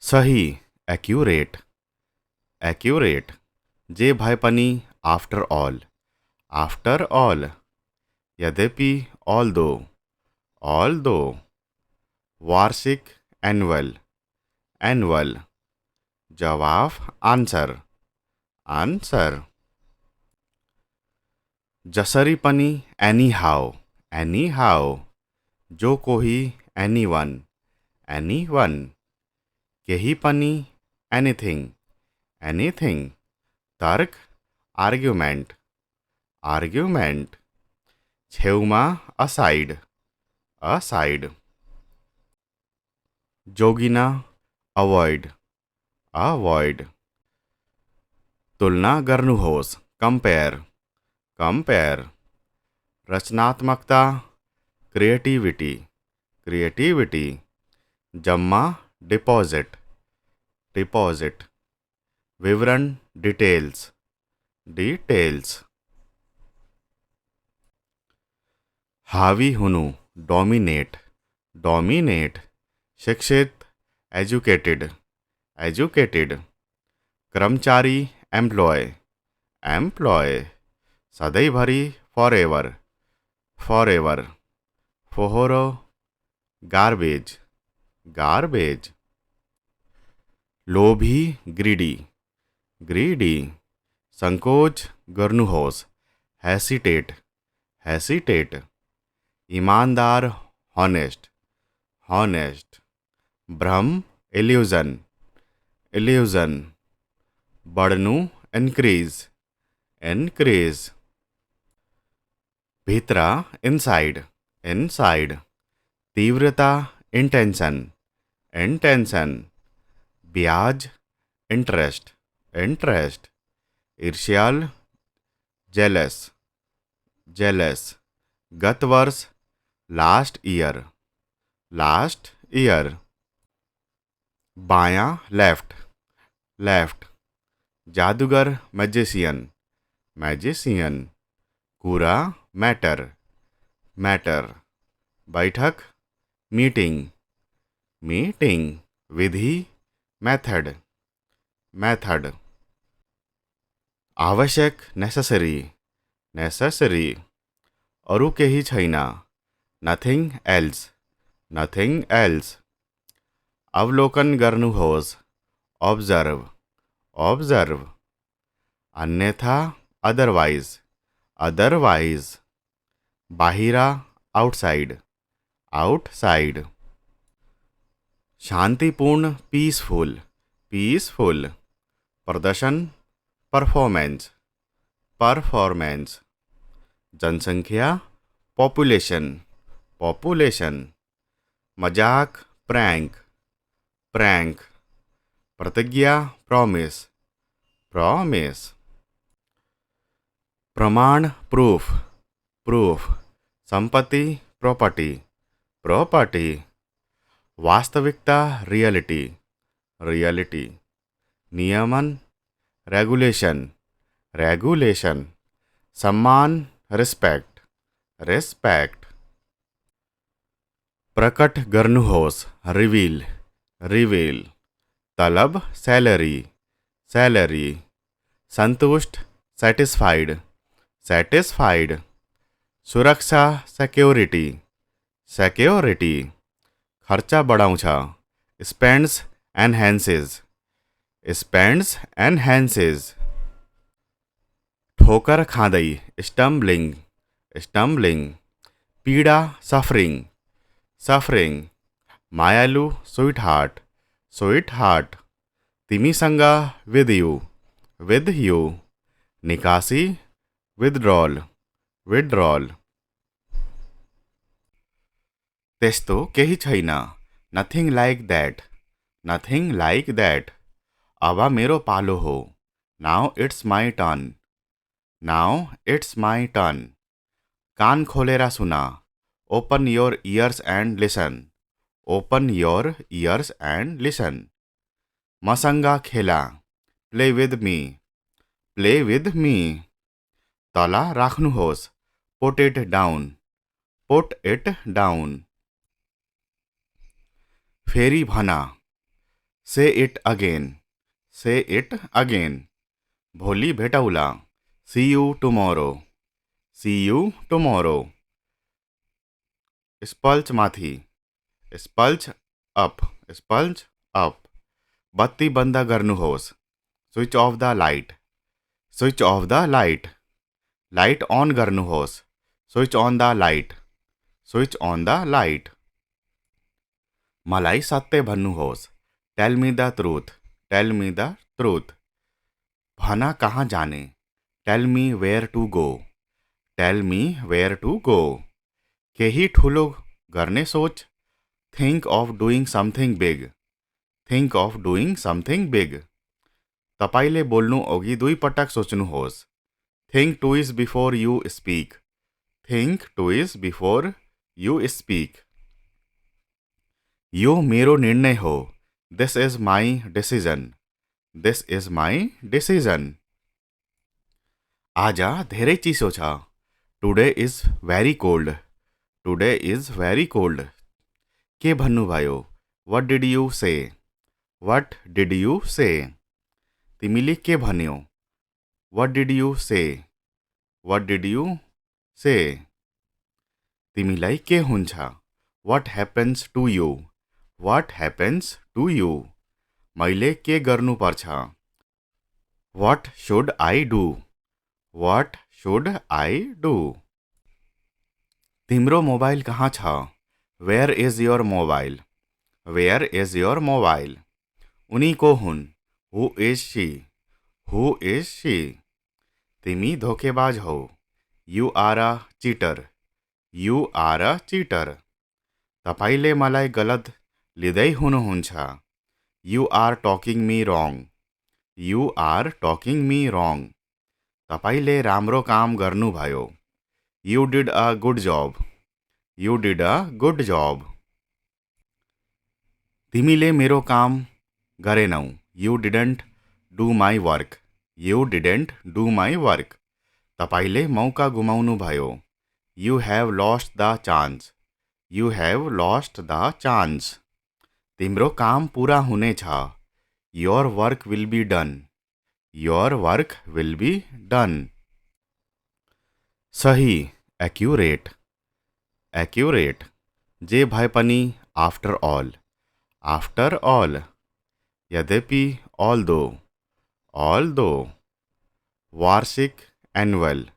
सही, accurate, accurate. जे भय पनि after all. यद्यपि although. वार्षिक annual. जवाब answer. जसरी पनि anyhow. जो कोही anyone. केही पनि anything. तर्क argument. छेउमा aside. जोगिन avoid. तुलना गर्नुहोस् compare. रचनात्मकता creativity. जम्मा deposit. विवरण details. हावी हुनु dominate. शिक्षित educated. कर्मचारी employ. सधैँभरि forever. फोहोरो garbage. लोभी greedy. संकोच गर्नुहोस् hesitate. ईमानदार honest. भ्रम illusion. बढ्नु increase. भित्र inside. तीव्रता intention. ब्याज interest. ईर्ष्याल jealous. गत वर्ष last year. बायां left. जादूगर magician. कुरा matter. बैठक meeting. विधि method. आवश्यक necessary. अरू केही छैन nothing else. अवलोकन गर्नुहोस् observe. अन्यथा otherwise. बाहिर outside. शान्तिपूर्ण peaceful. प्रदर्शन performance. जनसङ्ख्या population. मजाक prank. प्रतिज्ञा promise. प्रमाण proof. सम्पत्ति property. वास्तविकता reality. नियमन regulation. सम्मान respect. प्रकट गर्नुहोस् reveal. तलब salary. सन्तुष्ट satisfied. सुरक्षा security. खर्चा बढाउँछ spends enhances. ठोकर खाँदै stumbling. पीडा suffering. मायालु sweetheart. तिमीसँग with you. निकासी withdrawal. त्यस्तो केही छैन nothing like that. अब मेरो पालो हो now it's my turn. कान खोलेर सुन open your ears and listen. मसँग खेला play with me. तल राख्नुहोस् put it down. फेरि भन say it again, say it again. भोली भेटाउला, see you tomorrow, see you tomorrow. स्पल्च माथी, स्पल्च अप, स्पल्च अप। बत्ती बंद गर्नुहोस्, switch off the light, switch off the light. Light on गर्नुहोस्, switch on the light, switch on the light. मलाई सत्य भन्नुहोस्, tell me the truth, tell me the truth. भन कहाँ जाने, tell me where to go, tell me where to go. केही ठुलो गर्ने सोच, think of doing something big, think of doing something big. तपाईले बोल्नु अघि दुई पटक सोच्नुहोस्, think twice before you speak, think twice before you speak. यो मेरो निर्णय हो, this is my decision, this is my decision. आज धेरै चिसो छ, today is very cold, today is very cold. के भन्नुभयो, what did you say, what did you say. तिमीले के भन्यौ, what did you say, what did you say. तिमीलाई के हुन्छ, what happens to you, what happens to you. मैले के गर्नुपर्छ, what should I do, what should I do. तिम्रो मोबाइल कहाँ छ, where is your mobile, where is your mobile. उनी को हुन्, who is she, who is she. तिमी धोकेबाज हौ, you are a cheater, you are a cheater. तपाईले मलाई गलत लिँदै हुनुहुन्छ, यु आर टकिङ मी रङ, यु आर टकिङ मी रङ। तपाईले राम्रो काम गर्नुभयो, यु डिड अ गुड जब, यु डिड अ गुड जब। तिमीले मेरो काम गरेनौ, you didn't do my work, you didn't do my work. तपाईले मौका गुमाउनु भयो, you have lost the chance, you have lost the chance. तिम्रो काम पुरा हुनेछ, your work will be done, your work will be done. सही, एक्युरेट, एक्युरेट। जे भए पनि, आफ्टर ऑल, आफ्टर ऑल। यद्यपि, ऑल्दो, ऑल्दो। वार्षिक, एनुअल,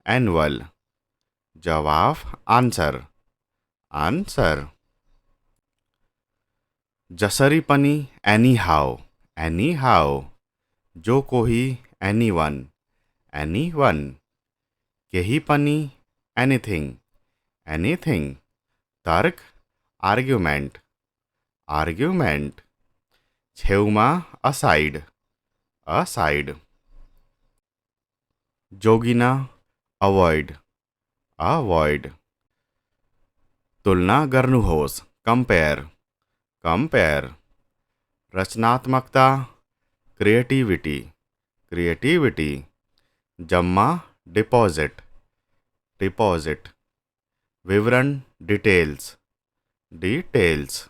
एनुअल। जवाफ, आन्सर, आन्सर। जसरी पनि, एनी हाउ, एनी हाउ। जो कोही, एनी वन, एनी वन। केही पनि, एनीथिङ, एनीथिङ। तर्क, आर्ग्युमेन्ट, आर्ग्युमेन्ट। छेउमा, असाइड, असाइड। जोगिन, अवोइड, अवोइड। तुलना गर्नुहोस्, कम्पेयर, कम्पेयर। रचनात्मकता, क्रिएटिविटी, क्रिएटिविटी। जम्मा, डिपोजिट, डिपोजिट। विवरण, डिटेल्स, डिटेल्स।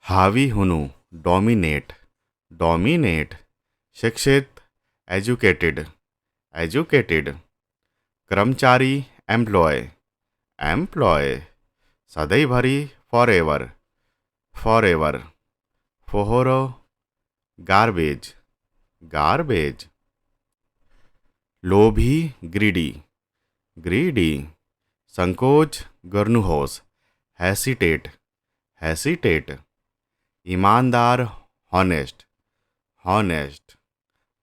हावी हुनु, डोमिनेट, डोमिनेट। शिक्षित, एजुकेटेड, एजुकेटेड। कर्मचारी, एम्प्लॉय, एम्प्लॉय। सधैँभरि, फॉरएवर, फॉरएवर। फोहोरो, गार्बेज, गार्बेज। लोभी, ग्रीडी, ग्रीडी। संकोच गर्नुहोस्, हेसिटेट, हेसिटेट। ईमानदार, हॉनेस्ट, हॉनेस्ट।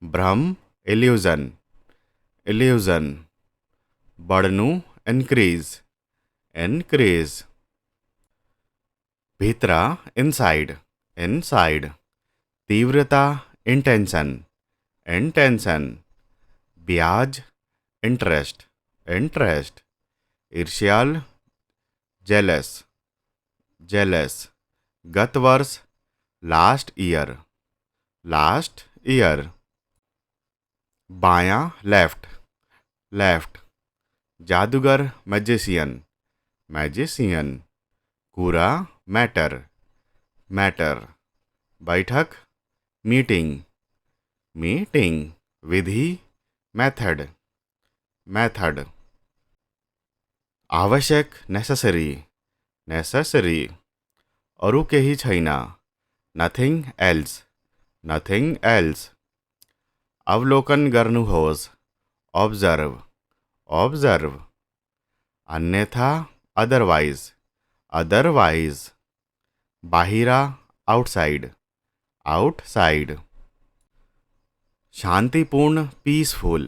भ्रम, इल्यूजन, इल्यूजन। बढ्नु, इन्क्रीज, इन्क्रीज। भित्र, इनसाइड, इनसाइड। तीव्रता, इंटेंशन, इंटेंशन। ब्याज, इंटरेस्ट, इंटरेस्ट। ईर्ष्याल, jealous, jealous. गत वर्ष, लास्ट ईयर, लास्ट ईयर। बायां, लेफ्ट, लेफ्ट। जादूगर, मैजिशियन, मैजिशियन। कुरा, मैटर मैटर, बैठक मीटिंग मीटिंग, विधि मेथड मेथड, आवश्यक नेसेसरी नेसेसरी, अरू केही छैन नथिङ एल्स, अवलोकन गर्नुहोस् ऑब्जर्व, अन्यथा अदरवाइज, बाहिरा आउटसाइड, शान्तिपूर्ण पीसफुल,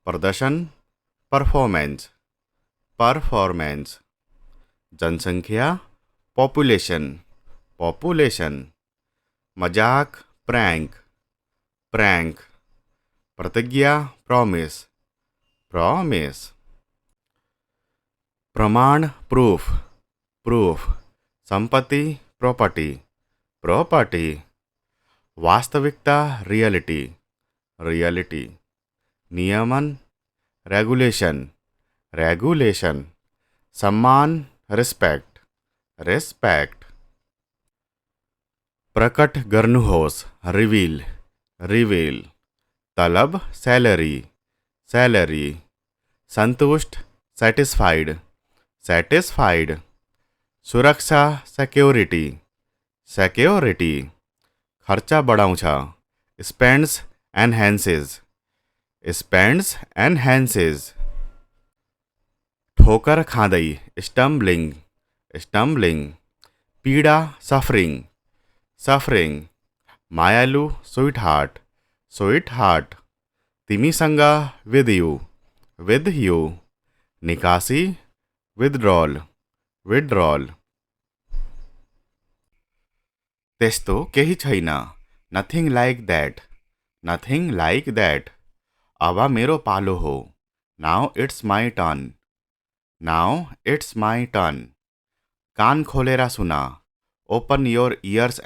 प्रदर्शन परफॉर्मेंस, जनसंख्या पॉपुलेशन, मजाक प्रैंक, प्रतिज्ञा प्रॉमिस, प्रमाण प्रूफ, संपत्ति प्रॉपर्टी, वास्तविकता रियलिटी, नियमन रेगुलेशन, सम्मान रिस्पेक्ट, प्रकट गर्नुहोस् रिवील, तलब सैलरी, संतुष्ट सैटिस्फाइड, सुरक्षा सिक्योरिटी, खर्चा बढाउँछ स्पेन्ड्स एनहान्सेस, ठोकर खाँदै स्टम्बलिङ, पीडा सफरिङ, मायालु स्वीटहार्ट, तिमीसँग विथ यू, निकासी विथड्रॉल, त्यस्तो केही छैन नथिङ लाइक द्याट, अब मेरो पालो हो नाउ इट्स माई टर्न, कान खोलेर सुन open your ears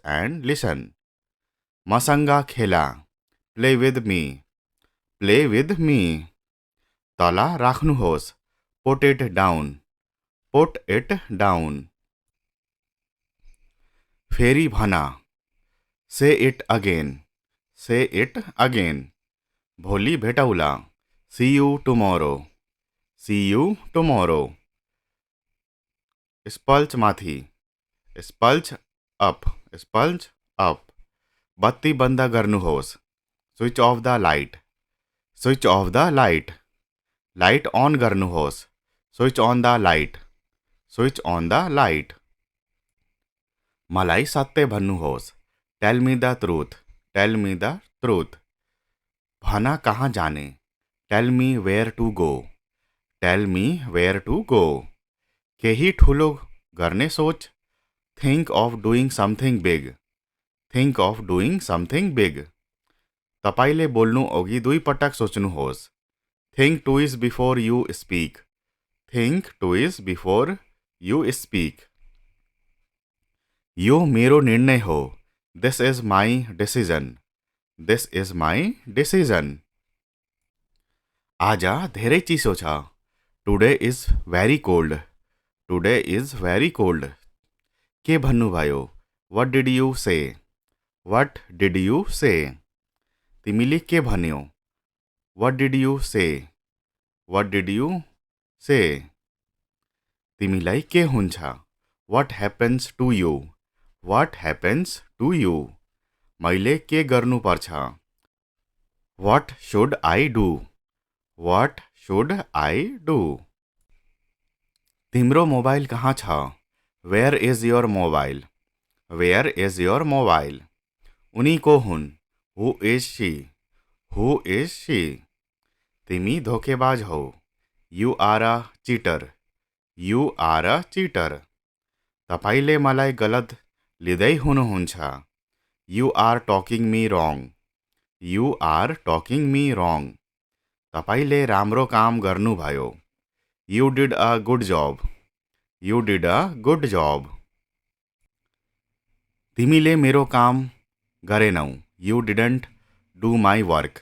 and listen, मसँग खेला प्ले विथ मी, तल राख्नुहोस् पुट इट डाउन, फेरि भन से इट अगेन, भोलि भेटौला सी यू टुमोरो, स्पल्च माथि स्पल्च अप, बत्ती बन्द गर्नुहोस् switch off the light on गर्नुहोस् स्विच अन द लाइट, मलाई सत्य भन्नुहोस् टेल मी द ट्रुथ, भन कहाँ जाने tell me where to go, केही ठुलो गर्ने सोच think of doing something big, तपाईले बोल्नु अघि 2 पटक सोच्नुहोस् think twice before you speak, यो मेरो निर्णय हो this is my decision, आज धेरै चिसो छ today is very cold, के भन्नुभयो what did you say, तिमीले के भन्यौ what did you say, तिमीलाई के हुन्छ what happens to you, मैले के गर्नुपर्छ what should I do, तिम्रो मोबाइल कहाँ छ where is your mobile, उनी को हुन् who is she, तिमी धोकेबाज हौ you are a cheater, तपाईले मलाई गलत लिँदै हुनुहुन्छ you are talking me wrong, तपाईले राम्रो काम गर्नुभयो you did a good job, तिमीले मेरो काम गरेनौ you didn't do my work,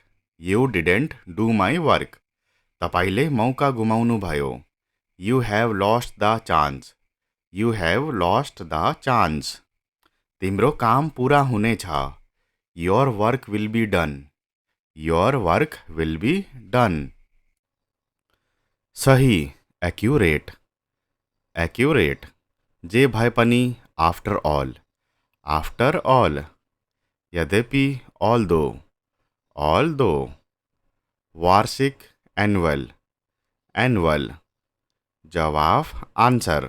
तपाईले मौका गुमाउनु भयो You have lost the chance. You have lost the chance. तिम्रो काम पूरा हुने छ. Your work will be done. Your work will be done. सही, accurate. Accurate. जे भए पनि after all. After all. यद्यपि although. वार्षिक annual. जवाब answer.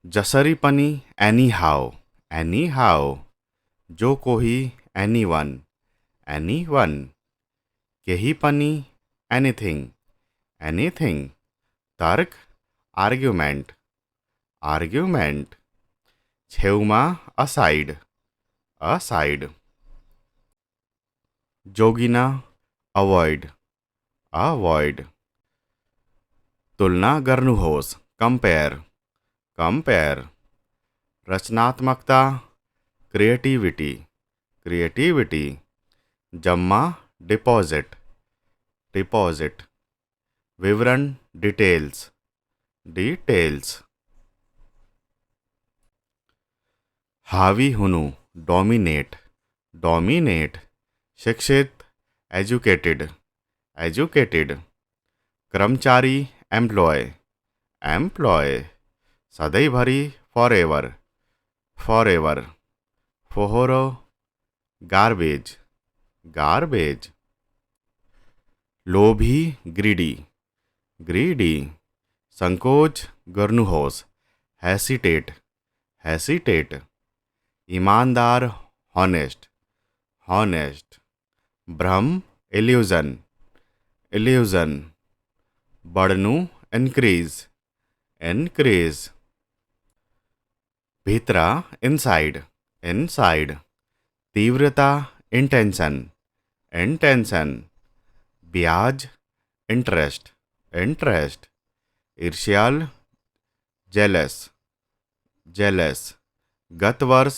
जसरी पनि anyhow. जो कोही anyone. केही पनि anything. तर्क argument. छेउमा aside. जोगिन avoid. तुलना गर्नुहोस् compare. रचनात्मकता creativity. जम्मा deposit. विवरण details. हावी हुनु dominate. शिक्षित educated. कर्मचारी employ. सधैँभरि forever. फोहोरो garbage. लोभी greedy. संकोच गर्नुहोस् hesitate. ईमानदार honest. भ्रम illusion. बढ्नु increase. भित्र inside. तीव्रता intention. ब्याज interest. ईर्ष्याल jealous. गत वर्ष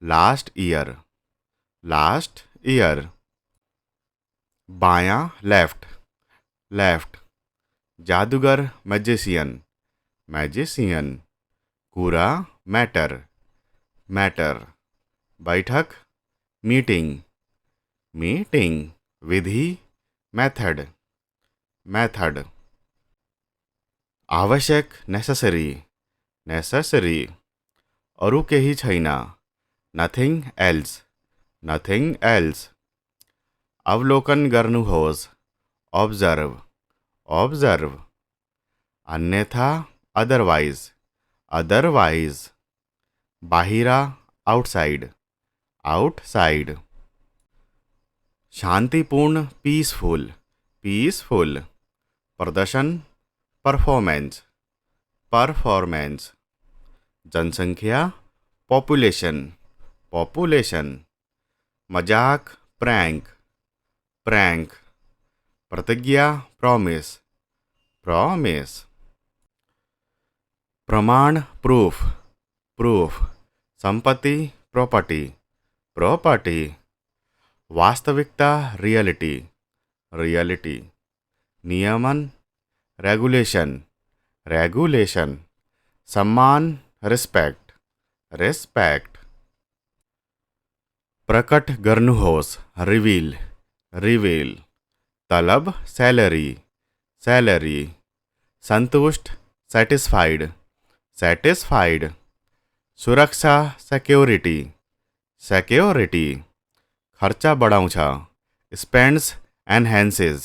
last year. बायां left. जादूगर magician. कुरा matter. बैठक meeting. विधि method. आवश्यक necessary. अरू केही छैन nothing else. अवलोकन गर्नुहोस् observe. अन्यथा otherwise. बाहिरा outside. शान्तिपूर्ण peaceful. प्रदर्शन performance. जनसङ्ख्या population. मजाक prank. प्रतिज्ञा promise. प्रमाण proof. सम्पत्ति property. वास्तविकता reality. नियमन regulation. सम्मान respect. प्रकट गर्नुहोस् reveal. तलब salary. सन्तुष्ट satisfied. सुरक्षा security. खर्चा बढाउँछ spends enhances.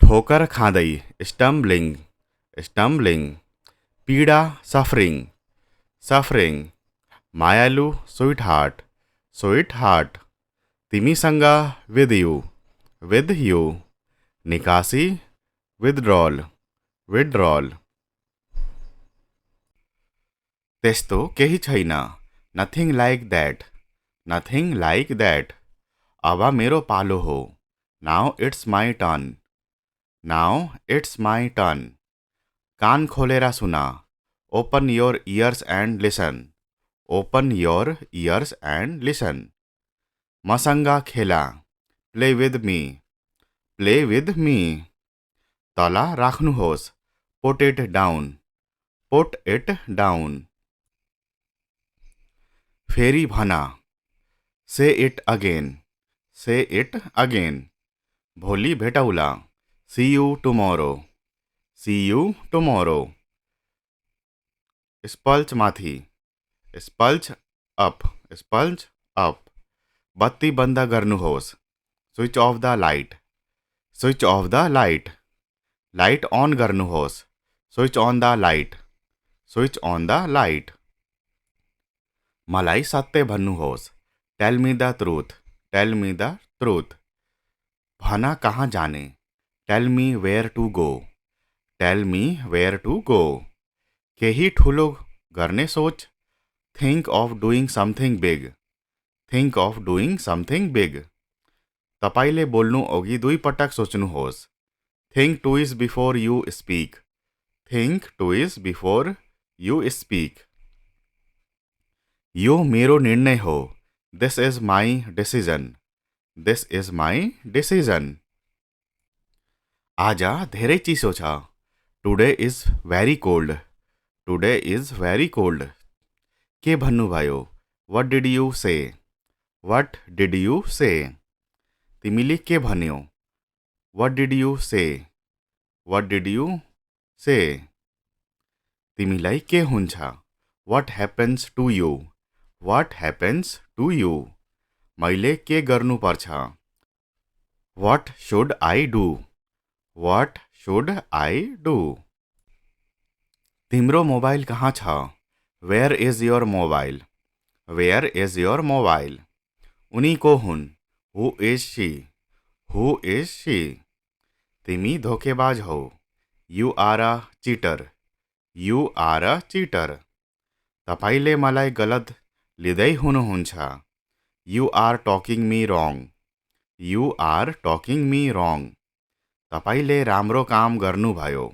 ठोकर खाँदै stumbling. पीडा suffering. मायालु sweetheart. तिमीसँग with you. निकासी withdrawal. त्यस्तो केही छैन nothing like that. अब मेरो पालो हो now it's my turn. कान खोलेर सुन open your ears and listen. मसँग खेला, play with me, play with me. तल राख्नुहोस्, put it down, put it down. फेरि भन, say it again, say it again. भोलि भेटौला, see you tomorrow, see you tomorrow. स्पल्च माथि, स्पल्च अप, स्पल्च अप। बत्ती बन्द गर्नुहोस्, switch off the light, switch off the light. Light on गर्नुहोस्, switch on the light, switch on the light. मलाई सत्य भन्नुहोस्, tell me the truth, tell me the truth. भन कहाँ जाने, tell me where to go, tell me where to go. केही ठुलो गर्ने सोच, think of doing something big, think of doing something big. तपाईँले बोल्नु अघि 2 पटक सोच्नुहोस्, think twice before you speak, think twice before you speak. यो मेरो निर्णय हो, this is my decision, this is my decision. आज धेरै चिसो छ, today is very cold, today is very cold. के भन्नुभयो, वाट डिड यु से, वाट डिड यु से। तिमीले के भन्यौ, वाट डिड यु से, वाट डिड यु से। तिमीलाई के हुन्छ, what happens to you, what happens to you. मैले के गर्नुपर्छ, what should I do, what should I do. तिम्रो मोबाइल कहाँ छ, where is your mobile, where is your mobile. उनी को हुन्, who is she, who is she. तिमी धोकेबाज हौ, you are a cheater, you are a cheater. तपाईँले मलाई गलत लिँदै हुनुहुन्छ, यु आर टकिङ मी रङ, यु आर टकिङ मी रङ। तपाईँले राम्रो काम गर्नुभयो,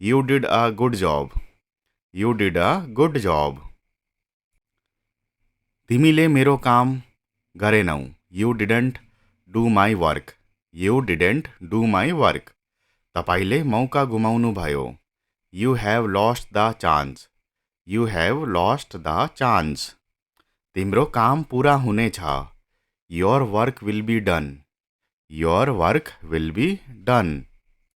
यु डिड अ गुड जब, यु डिड अ गुड जब। तिमीले मेरो काम गरेनौ, you didn't do my work, you didn't do my work. तपाईँले मौका गुमाउनु भयो, you have lost the chance, you have lost the chance. तिम्रो काम पुरा हुनेछ, your work will be done, your work will be done.